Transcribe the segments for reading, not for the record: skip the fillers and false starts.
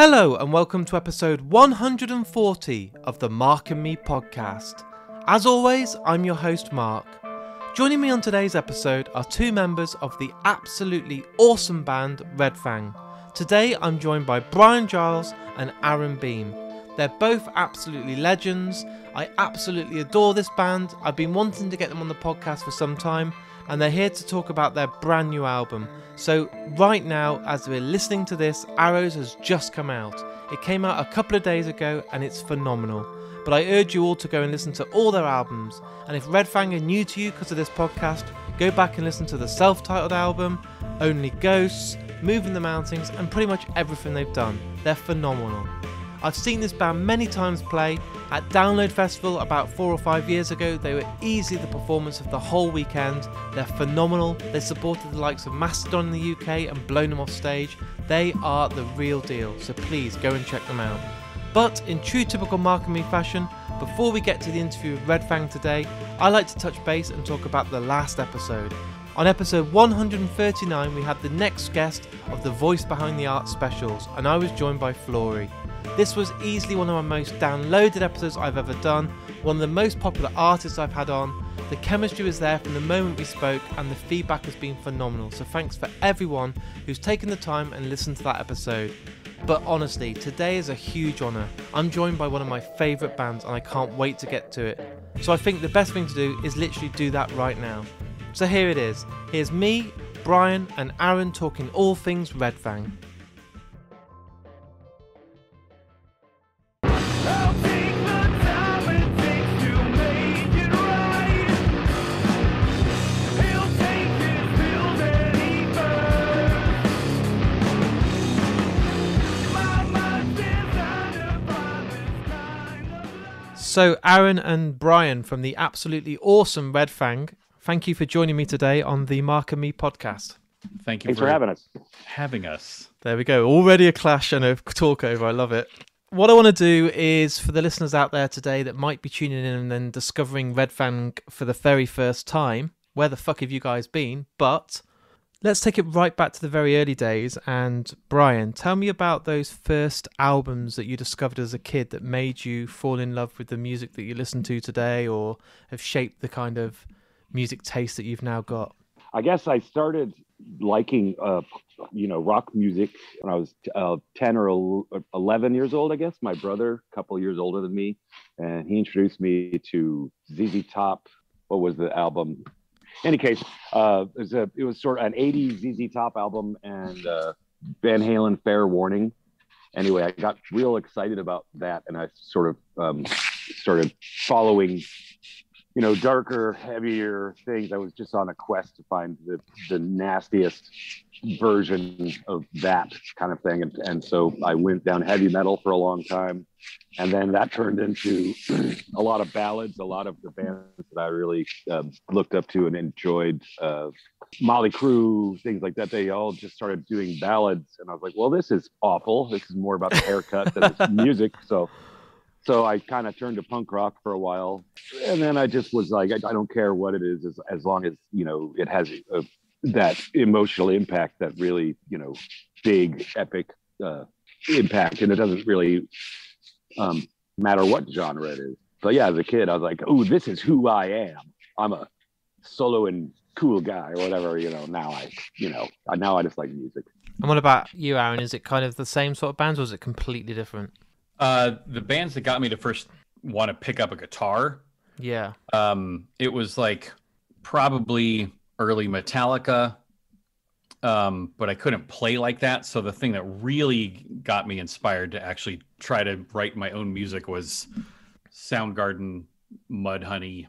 Hello and welcome to episode 140 of the Mark and Me podcast. As always, I'm your host Mark. Joining me on today's episode are two members of the absolutely awesome band Red Fang. Today I'm joined by Bryan Giles and Aaron Beam. They're both absolutely legends. I absolutely adore this band. I've been wanting to get them on the podcast for some time, and they're here to talk about their brand new album. So right now, as we're listening to this, Arrows has just come out. It came out a couple of days ago and it's phenomenal. But I urge you all to go and listen to all their albums. And if Red Fang are new to you because of this podcast, go back and listen to the self-titled album, Only Ghosts, Moving the Mountains, and pretty much everything they've done. They're phenomenal. I've seen this band many times play. At Download Festival about 4 or 5 years ago, they were easily the performance of the whole weekend. They're phenomenal. They supported the likes of Mastodon in the UK and blown them off stage. They are the real deal, so please go and check them out. But in true typical Mark and Me fashion, before we get to the interview with Red Fang today, I like to touch base and talk about the last episode. On episode 139, we had the next guest of the Voice Behind the Art specials, and I was joined by Flory. This was easily one of my most downloaded episodes I've ever done, one of the most popular artists I've had on. The chemistry was there from the moment we spoke, and the feedback has been phenomenal, so thanks for everyone who's taken the time and listened to that episode. But honestly, today is a huge honour. I'm joined by one of my favourite bands and I can't wait to get to it. So I think the best thing to do is literally do that right now. So here it is. Here's me, Bryan and Aaron talking all things Red Fang. So Aaron and Bryan from the absolutely awesome Red Fang, thank you for joining me today on the Mark and Me podcast. Thanks for having us. Having us. There we go. Already a clash and a talk over. I love it. What I want to do is, for the listeners out there today that might be tuning in and then discovering Red Fang for the very first time, where the fuck have you guys been? But let's take it right back to the very early days. And Bryan, tell me about those first albums that you discovered as a kid that made you fall in love with the music that you listen to today, or have shaped the kind of music taste that you've now got. I guess I started liking, rock music when I was 10 or 11 years old, I guess. My brother, a couple of years older than me, and he introduced me to ZZ Top. What was the album? In any case, it was sort of an 80s ZZ Top album and Van Halen Fair Warning. Anyway, I got real excited about that, and I sort of started following, darker, heavier things. I was just on a quest to find the nastiest version of that kind of thing. And so I went down heavy metal for a long time. And then that turned into a lot of ballads, a lot of the bands that I really looked up to and enjoyed. Motley Crue, things like that. They all just started doing ballads. And I was like, well, this is awful. This is more about the haircut than it's music. So I kind of turned to punk rock for a while. And then I just was like, I don't care what it is, as long as, it has that emotional impact, that really, big, epic impact. And it doesn't really matter what genre it is. But yeah, as a kid, I was like, oh, this is who I am. I'm a solo and cool guy, or whatever, now I just like music. And what about you, Aaron? Is it kind of the same sort of bands, or is it completely different? The bands that got me to first want to pick up a guitar. Yeah. It was like probably early Metallica, but I couldn't play like that. So the thing that really got me inspired to actually try to write my own music was Soundgarden, Mudhoney,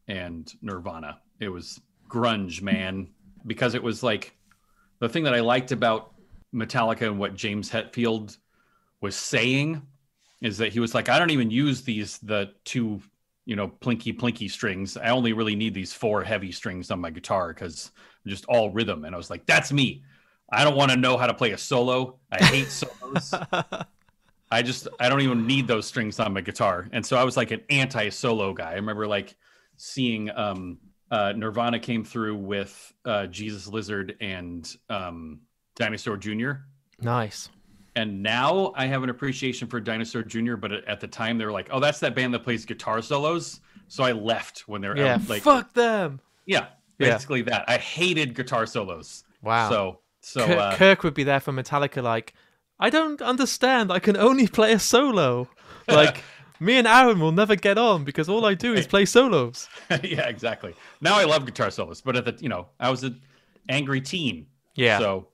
and Nirvana. It was grunge, man, because it was like the thing that I liked about Metallica and what James Hetfield was saying is that he was like, I don't even use the two, plinky strings. I only really need these 4 heavy strings on my guitar because I'm just all rhythm. And I was like, that's me. I don't want to know how to play a solo. I hate solos. I don't even need those strings on my guitar. And so I was like an anti-solo guy. I remember like seeing Nirvana came through with Jesus Lizard and Dinosaur Jr. Nice. And now I have an appreciation for Dinosaur Jr., but at the time they were like, oh, that's that band that plays guitar solos. So I left when they're like, fuck them. Yeah, basically that. I hated guitar solos. Wow. So Kirk would be there for Metallica like, I don't understand. I can only play a solo. Like, me and Aaron will never get on because all I do is play solos. Yeah, exactly. Now I love guitar solos, but I was an angry teen. Yeah. So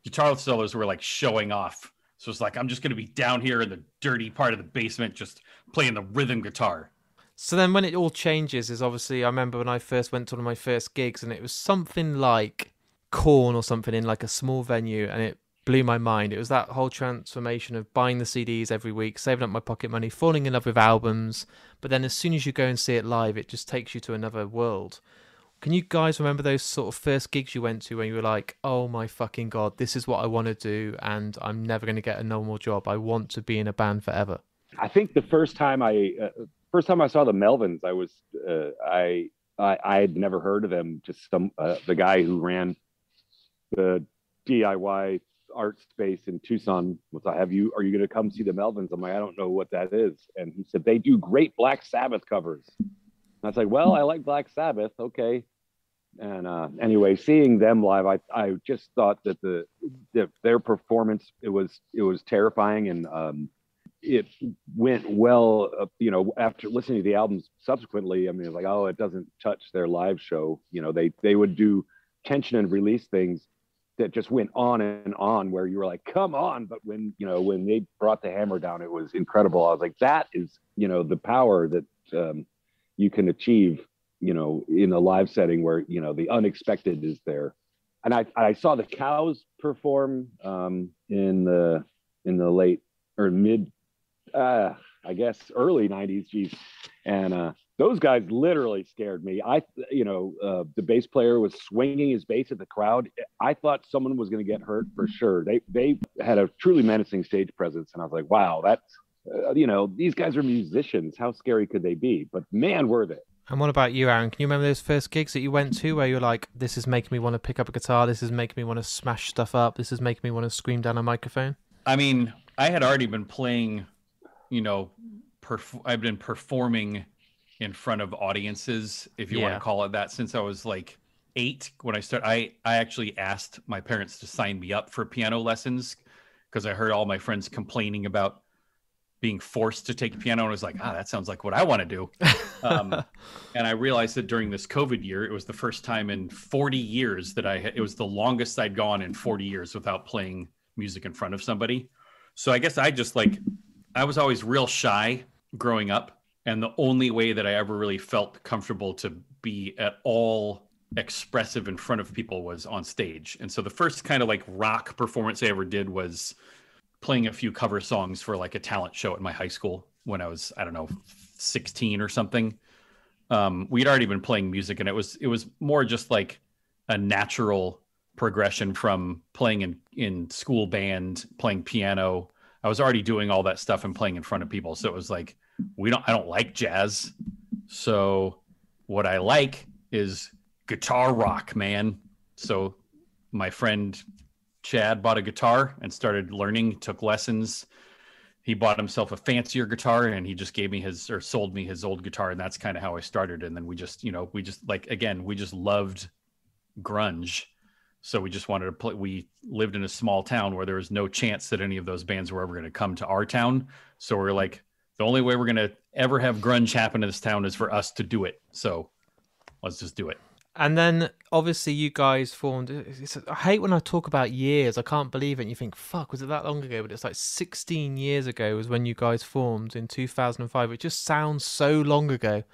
guitar solos were like showing off. So it's like, I'm just going to be down here in the dirty part of the basement just playing the rhythm guitar. So then when it all changes is obviously, I remember when I first went to one of my first gigs and it was something like Korn or something in like a small venue, and it blew my mind. It was that whole transformation of buying the CDs every week, saving up my pocket money, falling in love with albums, but then as soon as you go and see it live, it just takes you to another world. Can you guys remember those sort of first gigs you went to when you were like, oh my fucking God, this is what I want to do and I'm never going to get a normal job. I want to be in a band forever. I think the first time I saw the Melvins, I had never heard of them. Just the guy who ran the DIY art space in Tucson was like, are you going to come see the Melvins? I'm like, I don't know what that is. And he said, they do great Black Sabbath covers. And I was like, well, I like Black Sabbath. Okay. And anyway, seeing them live, I just thought that their performance, it was terrifying. And it went well, after listening to the albums subsequently. I mean, like, oh, it doesn't touch their live show. They would do tension and release things that just went on and on where you were like, come on. But when they brought the hammer down, it was incredible. I was like, that is, the power that you can achieve, in a live setting where, the unexpected is there. And I saw the Cows perform in the late or mid, I guess, early 90s. Geez. And those guys literally scared me. The bass player was swinging his bass at the crowd. I thought someone was going to get hurt for sure. They had a truly menacing stage presence. And I was like, wow, that's, these guys are musicians. How scary could they be? But man, were they. And what about you, Aaron? Can you remember those first gigs that you went to where you're like, this is making me want to pick up a guitar, this is making me want to smash stuff up, this is making me want to scream down a microphone? I mean, I had already been playing, I've been performing in front of audiences, if you want to call it that, since I was like 8 when I started. I actually asked my parents to sign me up for piano lessons because I heard all my friends complaining about being forced to take piano, and I was like, that sounds like what I want to do. And I realized that during this COVID year, it was the first time in 40 years that it was the longest I'd gone in 40 years without playing music in front of somebody. So I guess I was always real shy growing up. And the only way that I ever really felt comfortable to be at all expressive in front of people was on stage. And so the first kind of like rock performance I ever did was playing a few cover songs for like a talent show at my high school when I was, 16 or something. We'd already been playing music, and it was more just like a natural progression from playing in school band, playing piano. I was already doing all that stuff and playing in front of people. So it was like, I don't like jazz. So what I like is guitar rock, man. So my friend Chad bought a guitar and started learning, took lessons. He bought himself a fancier guitar, and he just sold me his old guitar. And that's kind of how I started. And then we just loved grunge. So we just wanted to play. We lived in a small town where there was no chance that any of those bands were ever going to come to our town. So we're like, the only way we're going to ever have grunge happen in this town is for us to do it. So let's just do it. And then obviously you guys formed, I hate when I talk about years, I can't believe it. And you think, fuck, was it that long ago? But it's like 16 years ago was when you guys formed in 2005. It just sounds so long ago.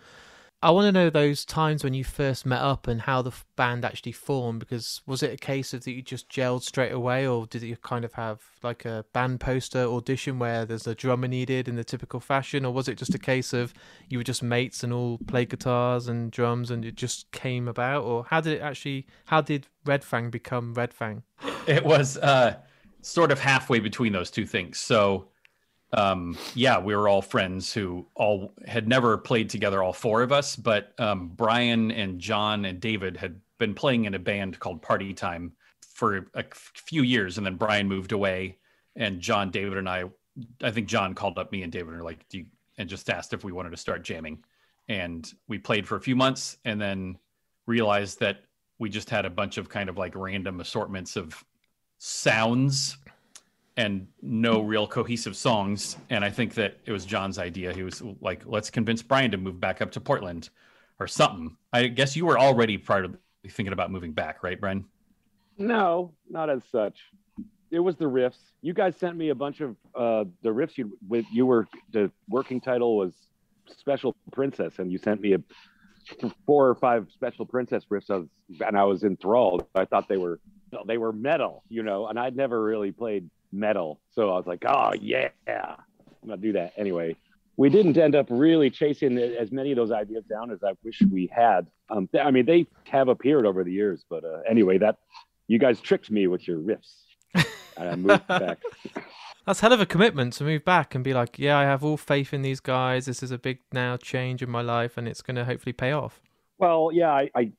I want to know those times when you first met up and how the band actually formed, because was it a case of that you just gelled straight away, or did you kind of have like a band poster audition where there's a drummer needed in the typical fashion, or was it just a case of you were just mates and all play guitars and drums and it just came about? Or how did Red Fang become Red Fang? It was sort of halfway between those two things. So we were all friends who all had never played together, all 4 of us, but Bryan and John and David had been playing in a band called Party Time for a few years, and then Bryan moved away and John, David, and I think John called up me and David and were like, and just asked if we wanted to start jamming. And we played for a few months and then realized that we just had a bunch of kind of like random assortments of sounds and no real cohesive songs. And I think that it was John's idea. He was like, let's convince Bryan to move back up to Portland or something. I guess you were already probably thinking about moving back, right, Bryan? No, not as such. It was the riffs. You guys sent me a bunch of the riffs. The working title was Special Princess, and you sent me 4 or 5 Special Princess riffs. And I was enthralled. I thought they were metal, and I'd never really played metal, so I was like, oh yeah, I'm gonna do that. Anyway, we didn't end up really chasing as many of those ideas down as I wish we had. I mean, they have appeared over the years, but anyway, that you guys tricked me with your riffs. And I moved back. That's hell of a commitment to move back and be like, yeah, I have all faith in these guys. This is a big now change in my life, and it's going to hopefully pay off. Well, yeah, I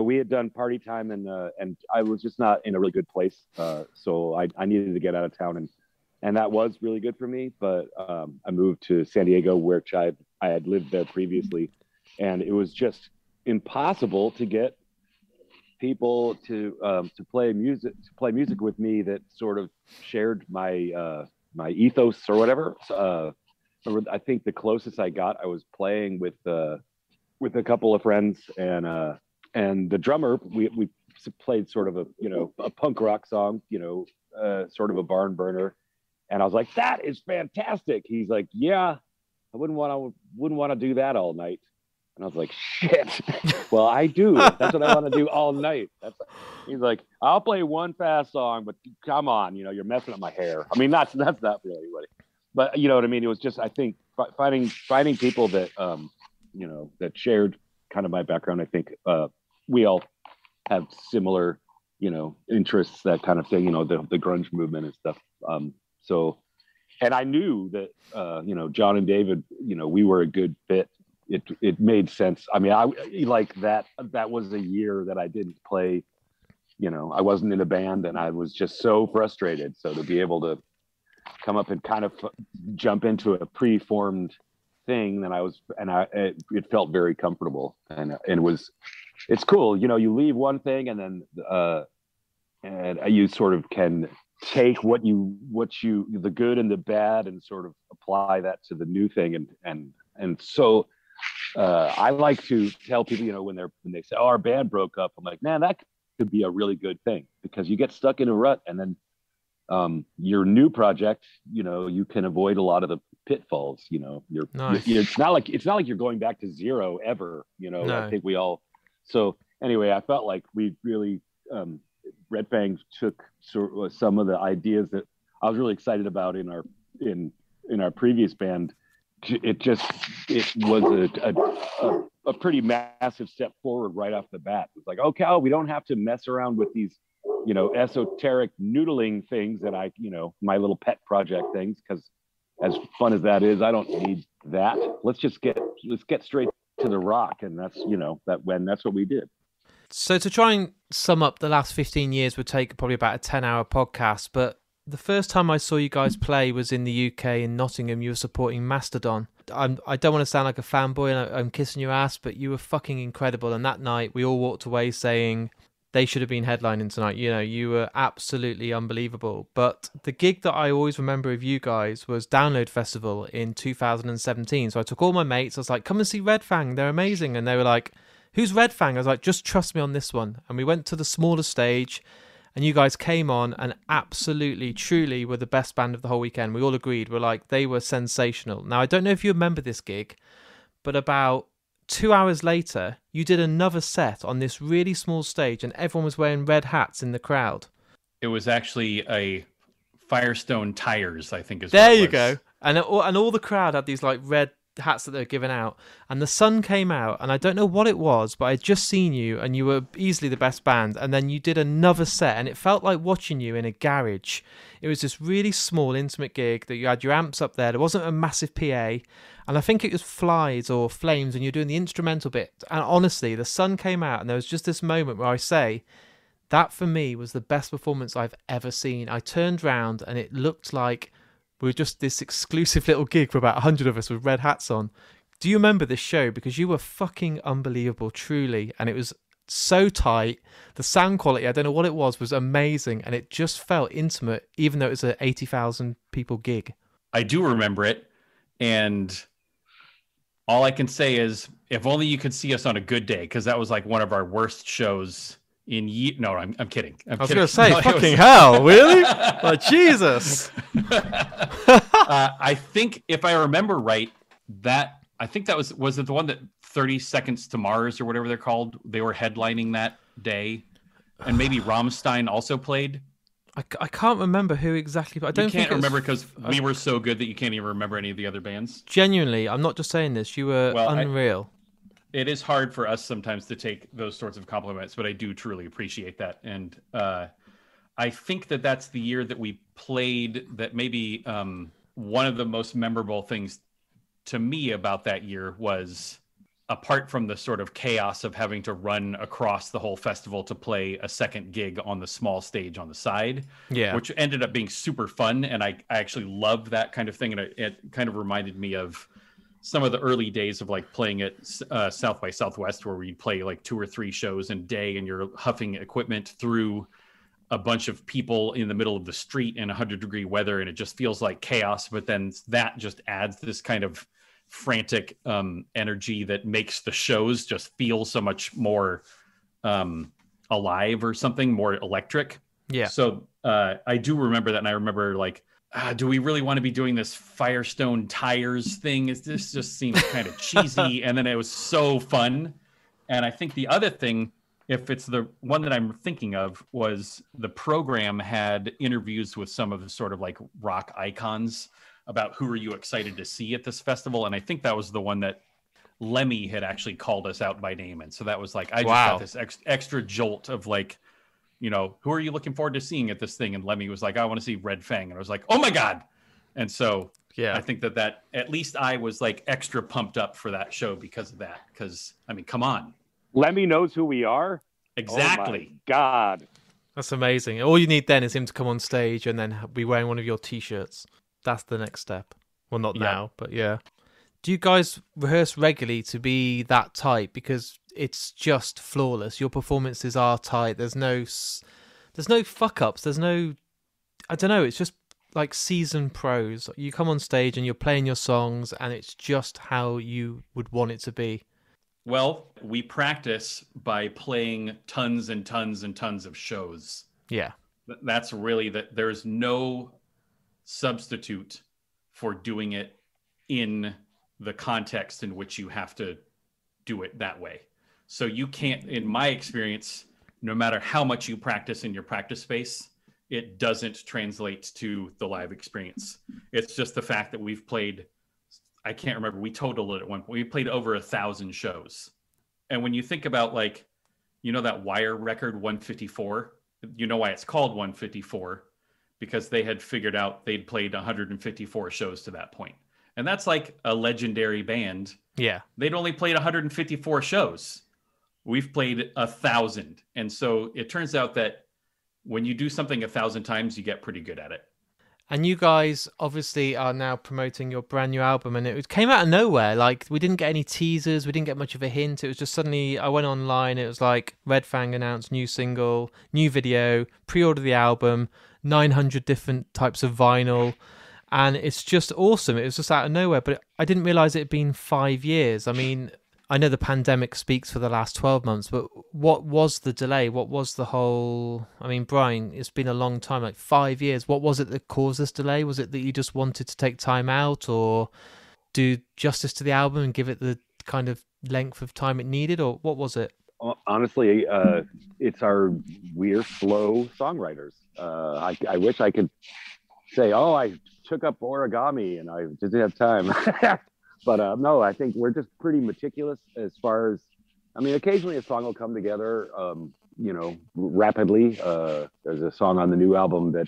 we had done Party Time, and I was just not in a really good place, so I needed to get out of town, and that was really good for me. But I moved to San Diego, which I had lived there previously, and it was just impossible to get people to play music with me that sort of shared my my ethos or whatever. I think the closest I got, I was playing with a couple of friends, and the drummer, we played sort of a punk rock song, sort of a barn burner, and I was like, that is fantastic. He's like, yeah, I wouldn't want to do that all night. And I was like, shit. Well, I do. That's what I want to do all night. He's like, I'll play one fast song, but come on, you're messing up my hair. I mean, that's not really but you know what I mean? It was just, I think, finding people that that shared kind of my background. I think we all have similar, interests, that kind of thing, the grunge movement and stuff. So, and I knew that, John and David, we were a good fit. It made sense. I mean, I like that was a year that I didn't play, I wasn't in a band, and I was just so frustrated. So to be able to come up and kind of jump into a pre-formed thing, it felt very comfortable, and it's cool. You leave one thing, and then and you sort of can take what the good and the bad, and sort of apply that to the new thing, and so I like to tell people, when they say, oh, our band broke up, I'm like, man, that could be a really good thing, because you get stuck in a rut, and then your new project, you can avoid a lot of the pitfalls. Nice. It's not like you're going back to zero ever. No. I think we all. So anyway, I felt like we really Red Fang took some of the ideas that I was really excited about in our previous band. It was a pretty massive step forward right off the bat. It's like, okay, we don't have to mess around with these, esoteric noodling things that my little pet project things, because as fun as that is, I don't need that. Let's get straight to the rock, and that's that's what we did. So to try and sum up the last 15 years would take probably about a 10-hour podcast, but the first time I saw you guys play was in the UK in Nottingham. You were supporting Mastodon. I don't want to sound like a fanboy and I'm kissing your ass, but you were fucking incredible. And that night we all walked away saying they should have been headlining tonight. You were absolutely unbelievable. But the gig that I always remember of you guys was Download Festival in 2017. So I took all my mates. I was like, come and see Red Fang. They're amazing. And they were like, who's Red Fang? I was like, just trust me on this one. And we went to the smaller stage. And you guys came on and absolutely, truly were the best band of the whole weekend. We all agreed. We're like, they were sensational. Now, I don't know if you remember this gig, but about 2 hours later, you did another set on this really small stage and everyone was wearing red hats in the crowd. It was actually a Firestone tires, I think is what there it you was. go. And all the crowd had these like red hats that they were giving out, and the sun came out, and I don't know what it was, but I'd just seen you and you were easily the best band, and then you did another set and it felt like watching you in a garage. It was this really small intimate gig that you had your amps up there. There wasn't a massive PA, and I think it was Flies or Flames, and you're doing the instrumental bit, and honestly the sun came out and there was just this moment where I say, That for me was the best performance I've ever seen. I turned round and it looked like we were just this exclusive little gig for about 100 of us with red hats on. Do you remember this show? Because you were fucking unbelievable, truly. And it was so tight. The sound quality, I don't know what it was amazing. And it just felt intimate, even though it was an 80,000 people gig. I do remember it. And all I can say is, if only you could see us on a good day, because that was like one of our worst shows in No, I'm kidding. I was going to say, fucking hell, really? Like, Jesus. I think, if I remember right, I think that was it the one that 30 Seconds to Mars or whatever they're called? They were headlining that day. And maybe Rammstein also played. I can't remember who exactly, but I don't think remember because we were so good that you can't even remember any of the other bands. Genuinely, I'm not just saying this. You were unreal. It is hard for us sometimes to take those sorts of compliments, but I do truly appreciate that. And I think that's the year that we played that maybe one of the most memorable things to me about that year was, apart from the sort of chaos of having to run across the whole festival to play a second gig on the small stage on the side, which ended up being super fun. And I actually loved that kind of thing. And it kind of reminded me of some of the early days of like playing at South by Southwest, where we'd play like 2 or 3 shows a day and you're huffing equipment through a bunch of people in the middle of the street in 100-degree weather. And it just feels like chaos. But then that just adds this kind of frantic energy that makes the shows just feel so much more alive or something, more electric. Yeah. So I do remember that. And I remember like, do we really want to be doing this Firestone tires thing? This just seems kind of cheesy. And then it was so fun. And I think the other thing, if it's the one that I'm thinking of, was the program had interviews with some of the sort of like rock icons about who are you excited to see at this festival. And I think that was the one that Lemmy had actually called us out by name. And so that was like, I just got this extra jolt of like, you know, who are you looking forward to seeing at this thing? And Lemmy was like, I want to see Red Fang. And I was like, oh my God. And so I think that at least I was like extra pumped up for that show because of that. Because, I mean, come on. Lemmy knows who we are? Exactly. Oh my God. That's amazing. All you need then is him to come on stage and then be wearing one of your T-shirts. That's the next step. Well, not now, but yeah. Do you guys rehearse regularly to be that tight? Because it's just flawless. Your performances are tight. There's no fuck ups. There's no, I don't know. It's just like seasoned pros. You come on stage and you're playing your songs and it's just how you would want it to be. Well, we practice by playing tons and tons and tons of shows. Yeah. That's really that. There's no substitute for doing it in the context in which you have to do it that way. So you can't, in my experience, no matter how much you practice in your practice space, it doesn't translate to the live experience. It's just the fact that we've played, I can't remember, we totaled it at one point. We played over 1,000 shows. And when you think about like, you know, that Wire record 154, you know why it's called 154, because they had figured out they'd played 154 shows to that point. And that's like a legendary band. Yeah. They'd only played 154 shows. We've played 1,000. And so it turns out that when you do something 1,000 times, you get pretty good at it. And you guys obviously are now promoting your brand new album, and it came out of nowhere. Like, we didn't get any teasers, we didn't get much of a hint. It was just suddenly, I went online, it was like Red Fang announced new single, new video, pre-order the album, 900 different types of vinyl, and it's just awesome. It was just out of nowhere, but I didn't realize it had been 5 years. I mean, I know the pandemic speaks for the last 12 months, but what was the delay? What was the whole... I mean, Bryan, it's been a long time, like 5 years. What was it that caused this delay? Was it that you just wanted to take time out or do justice to the album and give it the kind of length of time it needed, or what was it? Honestly, we're slow songwriters. I wish I could say, oh, I took up origami and I just didn't have time. But no, I think we're just pretty meticulous as far as, I mean, occasionally a song will come together, you know, rapidly. There's a song on the new album that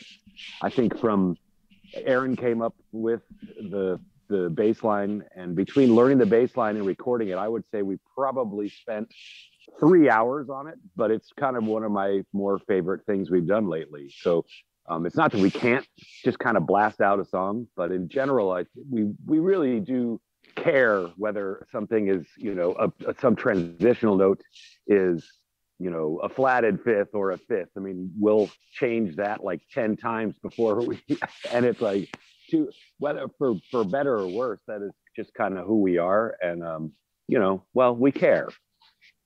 I think Aaron came up with the bass line, and between learning the bass line and recording it, I would say we probably spent 3 hours on it, but it's kind of one of my more favorite things we've done lately. So it's not that we can't just kind of blast out a song, but in general, we really do care whether something is, some transitional note is, a flatted fifth or a fifth. I mean, we'll change that like 10 times before we, and it's like, whether for better or worse, that is just kind of who we are. And, well, we care,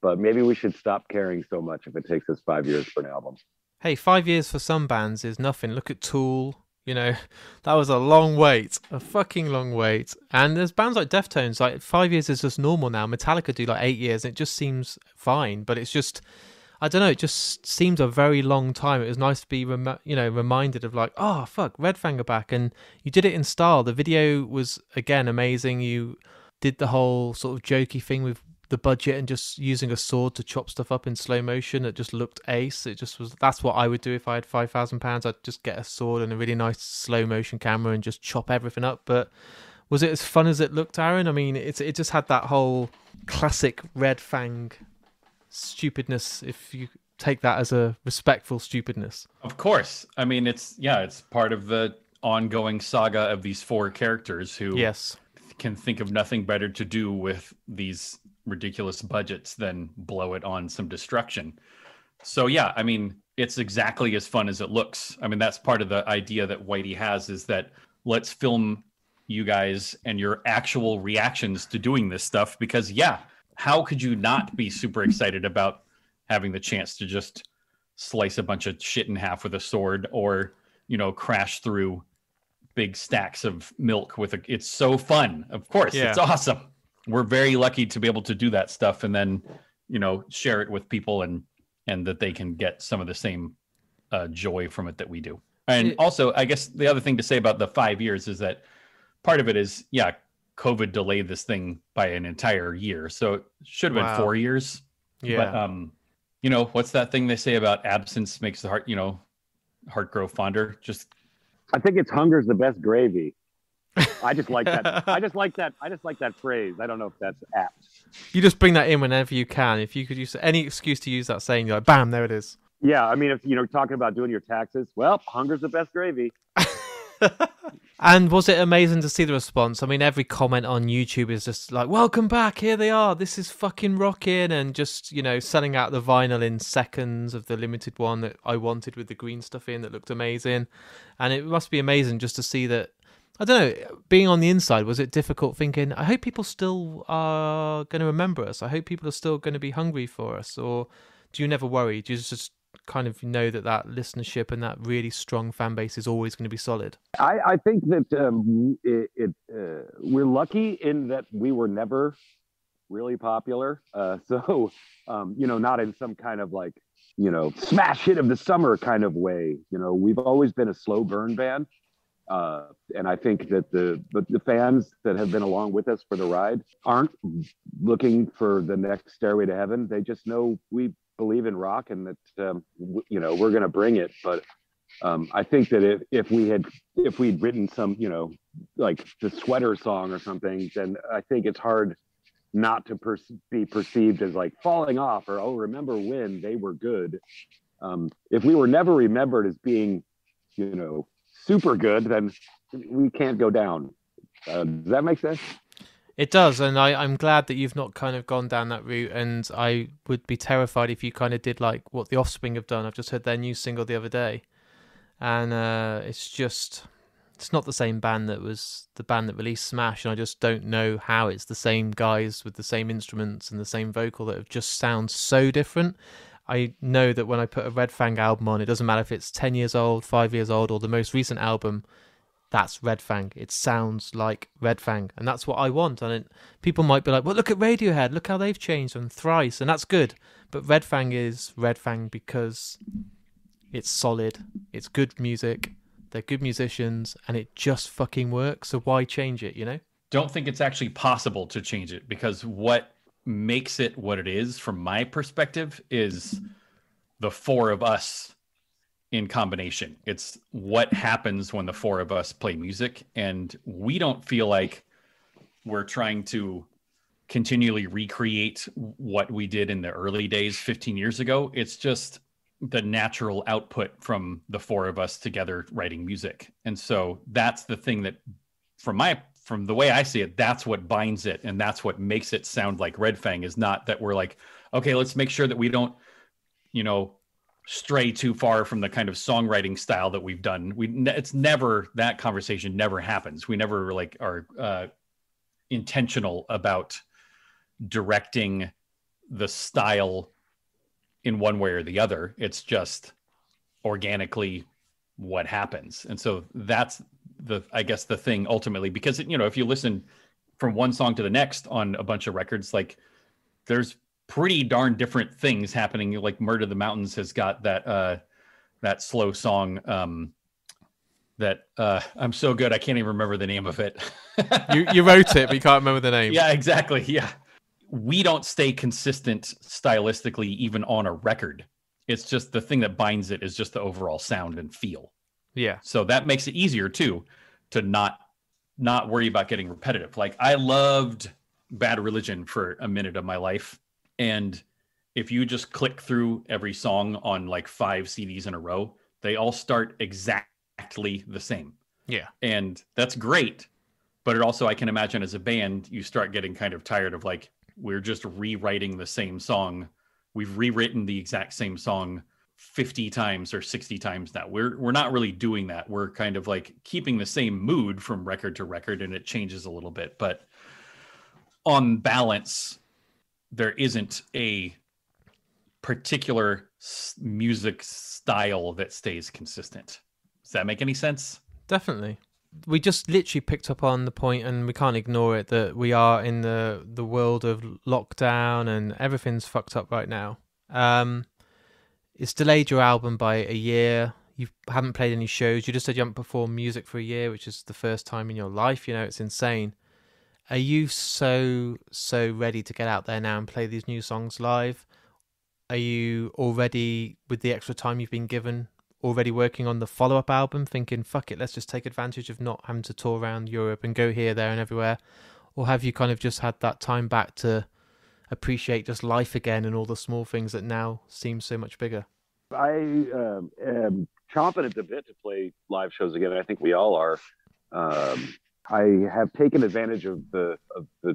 but maybe we should stop caring so much if it takes us 5 years for an album. Hey, 5 years for some bands is nothing. Look at Tool. That was a long wait, a fucking long wait. And there's bands like Deftones, like 5 years is just normal now. Metallica do like 8 years, and it just seems fine. But it's just, I don't know, it just seems a very long time. It was nice to be, reminded of like, oh, fuck, Red Fang are back. And you did it in style. The video was, again, amazing. You did the whole sort of jokey thing with the budget and just using a sword to chop stuff up in slow motion. It just looked ace. It just was, that's what I would do if I had £5,000. I'd just get a sword and a really nice slow motion camera and just chop everything up. But was it as fun as it looked, Aaron? I mean, it just had that whole classic Red Fang stupidness, if you take that as a respectful stupidness. Of course. I mean, it's part of the ongoing saga of these four characters who can think of nothing better to do with these ridiculous budgets than blow it on some destruction. So yeah, I mean, it's exactly as fun as it looks. I mean, that's part of the idea that Whitey has, is that let's film you guys and your actual reactions to doing this stuff, because how could you not be super excited about having the chance to just slice a bunch of shit in half with a sword, or crash through big stacks of milk with it's so fun. Of course, it's awesome. We're very lucky to be able to do that stuff and then, share it with people and that they can get some of the same joy from it that we do. And also, I guess the other thing to say about the 5 years is that part of it is, COVID delayed this thing by an entire year. So it should have been 4 years. Yeah. But, what's that thing they say about absence makes the heart grow fonder? I think it's hunger's the best gravy. I just like that. I just like that phrase. I don't know if that's apt. You just bring that in whenever you can. If you could use any excuse to use that saying, you're like, bam, there it is. Yeah, I mean, if talking about doing your taxes, well, hunger's the best gravy. And was it amazing to see the response? I mean, every comment on YouTube is just like, welcome back, here they are, this is fucking rocking, and just, selling out the vinyl in seconds of the limited one that I wanted with the green stuff in that looked amazing. And it must be amazing just to see that. I don't know, being on the inside, was it difficult thinking, I hope people still are going to remember us? I hope people are still going to be hungry for us? Or do you never worry? Do you just kind of know that listenership and that really strong fan base is always going to be solid? I think that we're lucky in that we were never really popular. So, not in some kind of like, smash hit of the summer kind of way. We've always been a slow burn band. And I think that the fans that have been along with us for the ride aren't looking for the next Stairway to Heaven. They just know we believe in rock and that, we're going to bring it. But I think that if we'd written some, like the Sweater Song or something, then I think it's hard not to be perceived as like falling off or, oh, remember when they were good. If we were never remembered as being, super good, then we can't go down. Does that make sense? It does, and I'm glad that you've not kind of gone down that route, and I would be terrified if you kind of did like what the Offspring have done. I've just heard their new single the other day, and it's not the same band that was the band that released Smash, and I just don't know how it's the same guys with the same instruments and the same vocal that have just sound so different. I know that when I put a Red Fang album on, it doesn't matter if it's 10 years old, 5 years old, or the most recent album, that's Red Fang. It sounds like Red Fang, and that's what I want. And people might be like, well, look at Radiohead, look how they've changed, and Thrice, and that's good. But Red Fang is Red Fang because it's solid, it's good music, they're good musicians, and it just fucking works, so why change it, Don't think it's actually possible to change it, because what makes it what it is from my perspective is the four of us in combination. It's what happens when the four of us play music, and we don't feel like we're trying to continually recreate what we did in the early days 15 years ago. It's just the natural output from the four of us together writing music. And so that's the thing that from the way I see it, that's what binds it. And that's what makes it sound like Red Fang, is not that we're like, okay, let's make sure that we don't, stray too far from the kind of songwriting style that we've done. It's never, that conversation never happens. We never like are intentional about directing the style in one way or the other. It's just organically what happens. And so that's I guess the thing ultimately, because, if you listen from one song to the next on a bunch of records, like there's pretty darn different things happening. Like Murder the Mountains has got that slow song that I'm so good I can't even remember the name of it. you wrote it, but you can't remember the name. Yeah, exactly. Yeah. We don't stay consistent stylistically even on a record. It's just the thing that binds it is just the overall sound and feel. Yeah. So that makes it easier too, to not worry about getting repetitive. Like I loved Bad Religion for a minute of my life. And if you just click through every song on like 5 CDs in a row, they all start exactly the same. Yeah. And that's great. But it also, I can imagine as a band, you start getting kind of tired of like, we're just rewriting the same song. We've rewritten the exact same song 50 times or 60 times now. We're not really doing that. We're kind of like keeping the same mood from record to record, and it changes a little bit. But on balance, there isn't a particular music style that stays consistent. Does that make any sense? Definitely. We just literally picked up on the point, and we can't ignore it, that we are in the world of lockdown and everything's fucked up right now. It's delayed your album by a year. You haven't played any shows. You just said you haven't performed music for a year, which is the first time in your life. It's insane. Are you so ready to get out there now and play these new songs live? Are you already, with the extra time you've been given, already working on the follow-up album, thinking, fuck it, let's just take advantage of not having to tour around Europe and go here, there and everywhere? Or have you kind of just had that time back to appreciate just life again and all the small things that now seem so much bigger? I am chomping at the bit to play live shows again. I think we all are. I have taken advantage of the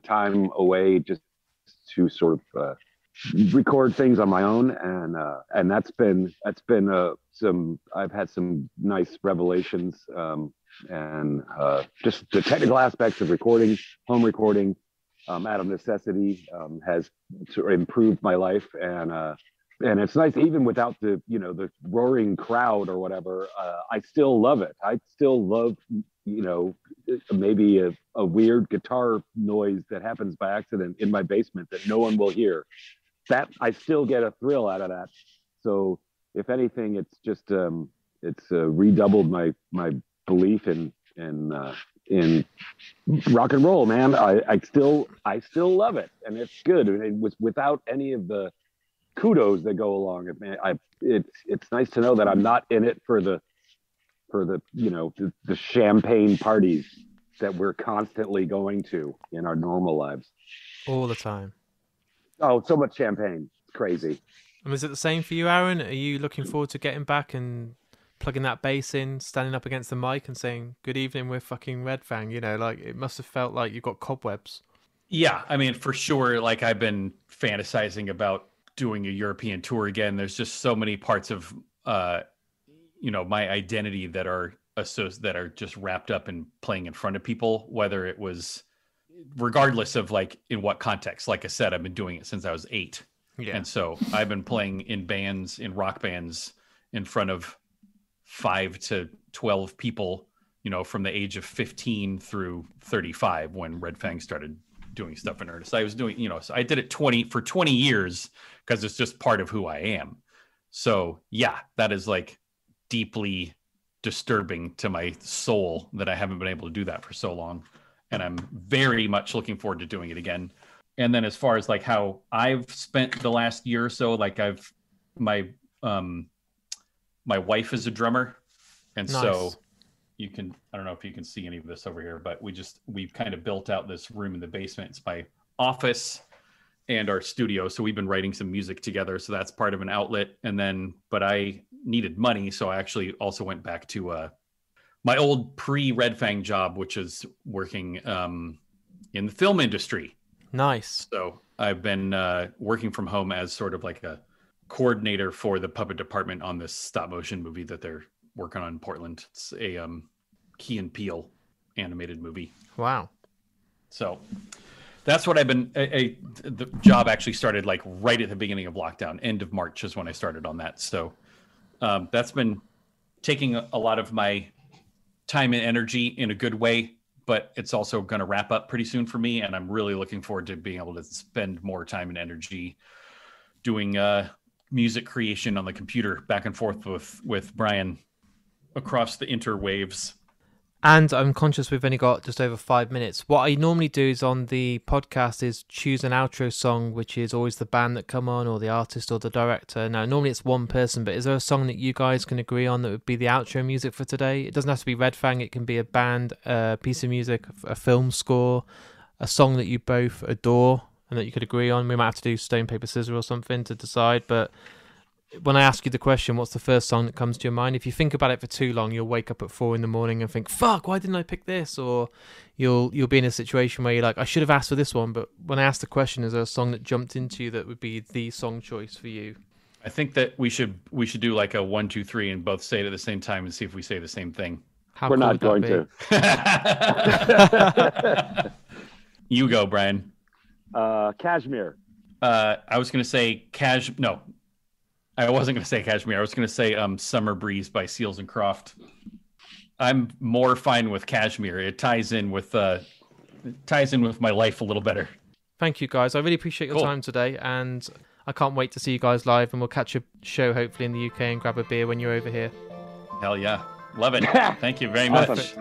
time away just to sort of record things on my own, and that's been some. I've had some nice revelations, and just the technical aspects of recording, home recording, out of necessity, has sort of improved my life, and it's nice even without the the roaring crowd or whatever. I still love it. I still love maybe a weird guitar noise that happens by accident in my basement that no one will hear. That I still get a thrill out of that. So if anything, it's just it's redoubled my belief in rock and roll, man. I still love it, and it's good. It was without any of the kudos that go along. It's nice to know that I'm not in it for the the champagne parties that we're constantly going to in our normal lives. All the time. Oh, so much champagne. It's crazy. And is it the same for you, Aaron? Are you looking forward to getting back and plugging that bass in, standing up against the mic and saying, good evening, we're fucking Red Fang? Like it must have felt like you've got cobwebs. Yeah, I mean, for sure. Like I've been fantasizing about doing a European tour again. There's just so many parts of my identity that are just wrapped up in playing in front of people, whether it was regardless of like in what context. Like I said, I've been doing it since I was 8. Yeah. And so I've been playing in bands, in rock bands, in front of 5 to 12 people, from the age of 15 through 35 when Red Fang started doing stuff in earnest. I was doing, so I did it for 20 years because it's just part of who I am. So yeah, that is like deeply disturbing to my soul that I haven't been able to do that for so long. And I'm very much looking forward to doing it again. And then as far as like how I've spent the last year or so, like my wife is a drummer. And nice. So I don't know if you can see any of this over here, but we've kind of built out this room in the basement. It's my office and our studio. So we've been writing some music together. So that's part of an outlet. And then, but I needed money. So I actually also went back to my old pre-Red Fang job, which is working in the film industry. Nice. So I've been working from home as sort of like a coordinator for the puppet department on this stop motion movie that they're working on in Portland. It's a Key and Peele animated movie. Wow. So that's what I've been. The job actually started like right at the beginning of lockdown. End of March is when I started on that. So that's been taking a lot of my time and energy in a good way, but it's also going to wrap up pretty soon for me. And I'm really looking forward to being able to spend more time and energy doing music creation on the computer back and forth with Bryan across the interwaves. And I'm conscious we've only got just over 5 minutes. What I normally do is on the podcast is choose an outro song, which is always the band that come on or the artist or the director. Now, normally it's one person, but is there a song that you guys can agree on that would be the outro music for today? It doesn't have to be Red Fang. It can be a band, a piece of music, a film score, a song that you both adore and that you could agree on. We might have to do stone, paper, scissors or something to decide, but when I ask you the question, what's the first song that comes to your mind? If you think about it for too long, you'll wake up at 4 a.m. and think, fuck, why didn't I pick this? Or you'll be in a situation where you're like, I should have asked for this one. But when I asked the question, is there a song that jumped into you that would be the song choice for you? I think that we should do like a 1, 2, 3 and both say it at the same time and see if we say the same thing. How We're cool not would going that to. You go, Bryan. Kashmir. I was going to say No, I wasn't going to say Kashmir. I was going to say Summer Breeze by Seals and Croft. I'm more fine with Kashmir. It ties in with my life a little better. Thank you, guys. I really appreciate your time today, and I can't wait to see you guys live, and we'll catch a show hopefully in the UK and grab a beer when you're over here. Hell yeah. Love it. Thank you very much.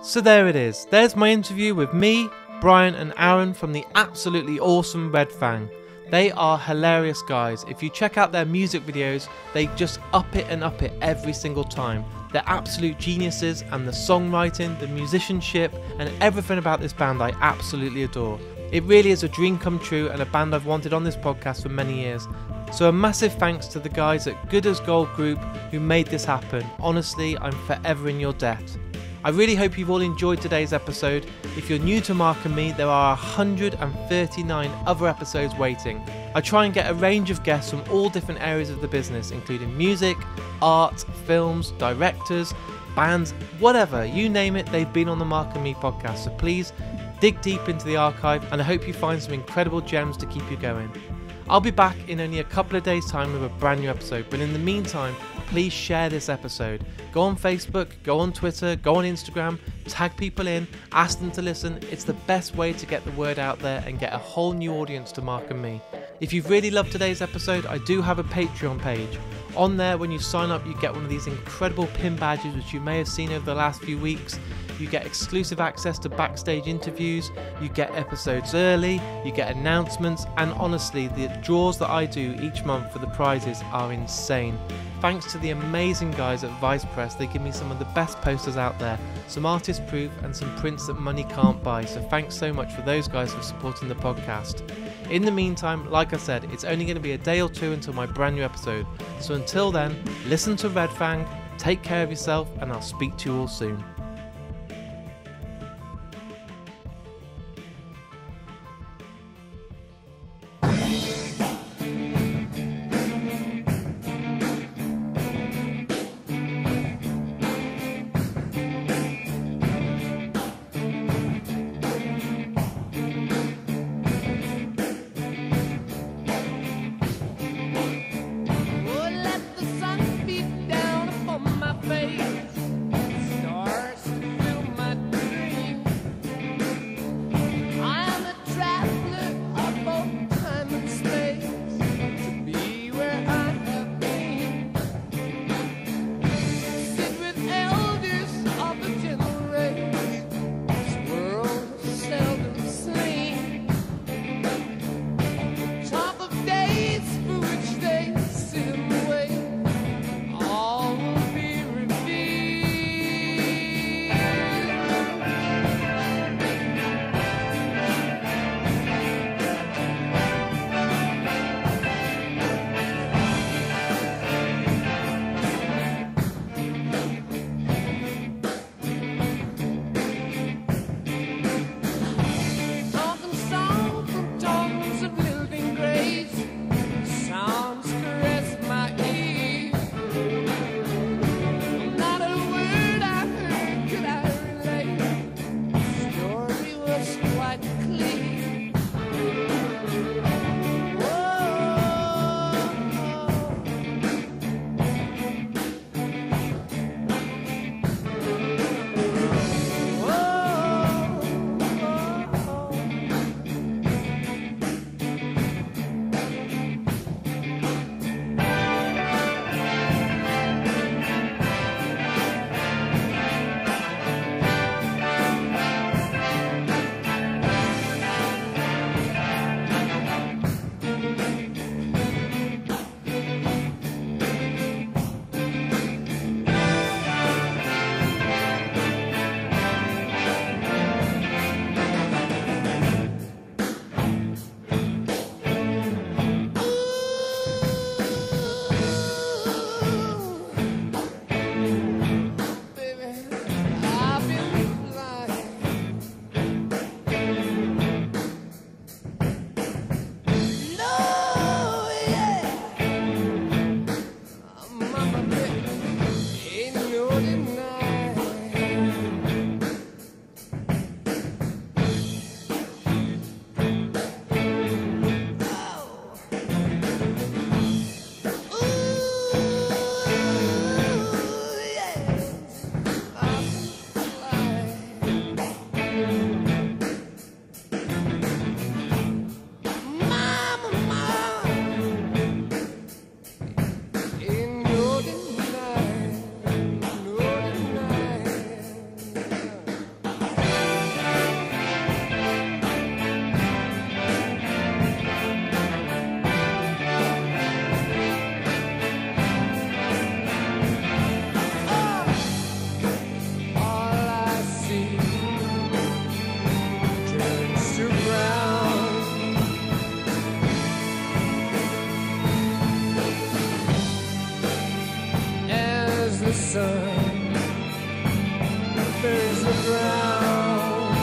So there it is. There's my interview with me, Bryan and Aaron from the absolutely awesome Red Fang. They are hilarious guys. If you check out their music videos, they just up it and up it every single time. They're absolute geniuses, and the songwriting, the musicianship, and everything about this band I absolutely adore. It really is a dream come true and a band I've wanted on this podcast for many years. So a massive thanks to the guys at Good As Gold Group who made this happen. Honestly, I'm forever in your debt. I really hope you've all enjoyed today's episode. If you're new to Mark and Me, there are 139 other episodes waiting. I try and get a range of guests from all different areas of the business, including music, art, films, directors, bands, whatever, you name it, they've been on the Mark and Me podcast. So please dig deep into the archive, and I hope you find some incredible gems to keep you going. I'll be back in only a couple of days' time with a brand new episode, but in the meantime, please share this episode. Go on Facebook, go on Twitter, go on Instagram, tag people in, ask them to listen. It's the best way to get the word out there and get a whole new audience to Mark and Me. If you've really loved today's episode, I do have a Patreon page. On there, when you sign up, you get one of these incredible pin badges, which you may have seen over the last few weeks. You get exclusive access to backstage interviews, you get episodes early, you get announcements, and honestly, the draws that I do each month for the prizes are insane. Thanks to the amazing guys at Vice Press, they give me some of the best posters out there, some artist proof and some prints that money can't buy, so thanks so much for those guys for supporting the podcast. In the meantime, like I said, it's only going to be a day or two until my brand new episode, so until then, listen to Red Fang, take care of yourself, and I'll speak to you all soon. Oh, let the sun beat down upon my face. Stars sun burns the ground.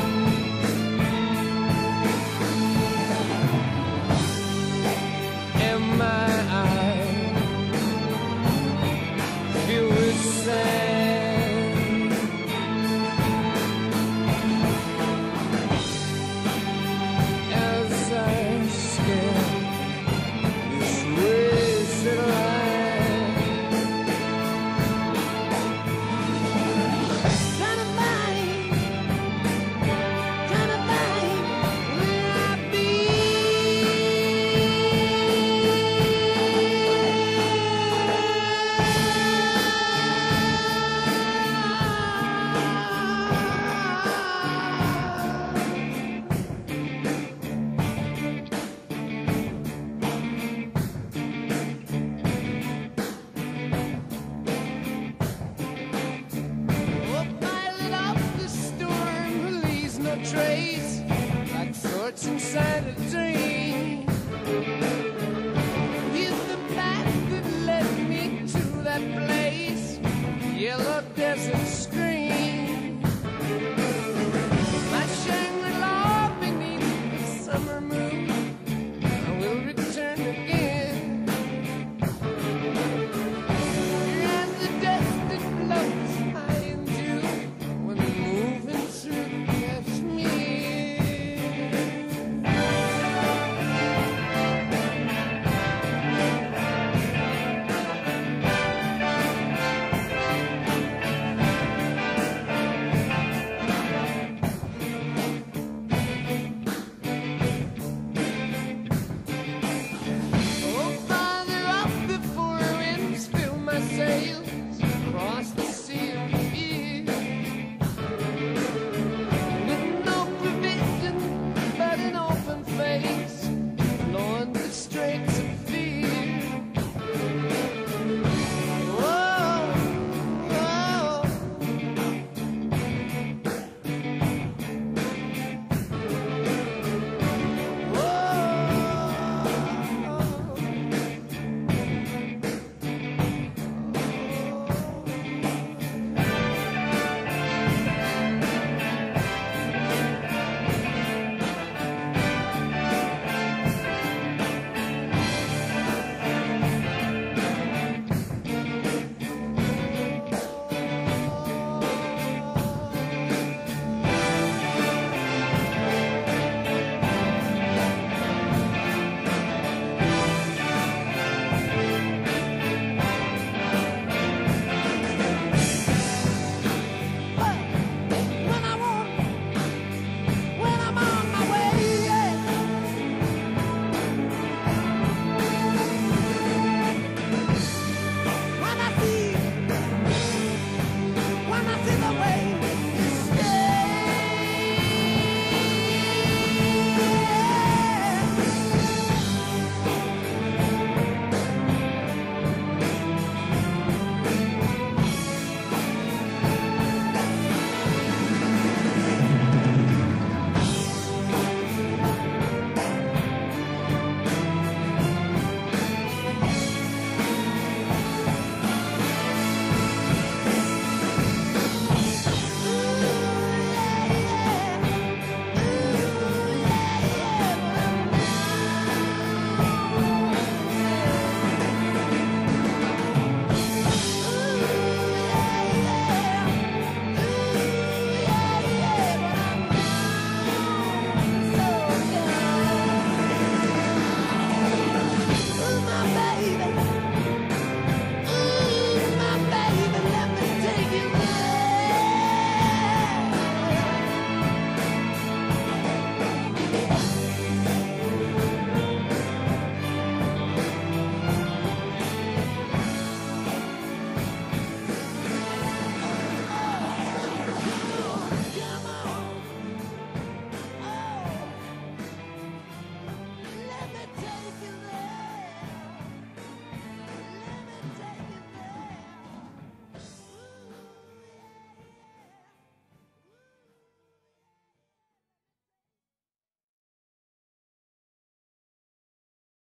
And my eyes filled with sand. As I scan this wasted land, trying to find where I've oh, pilot off the storm who leaves no trace, like thoughts inside a dream.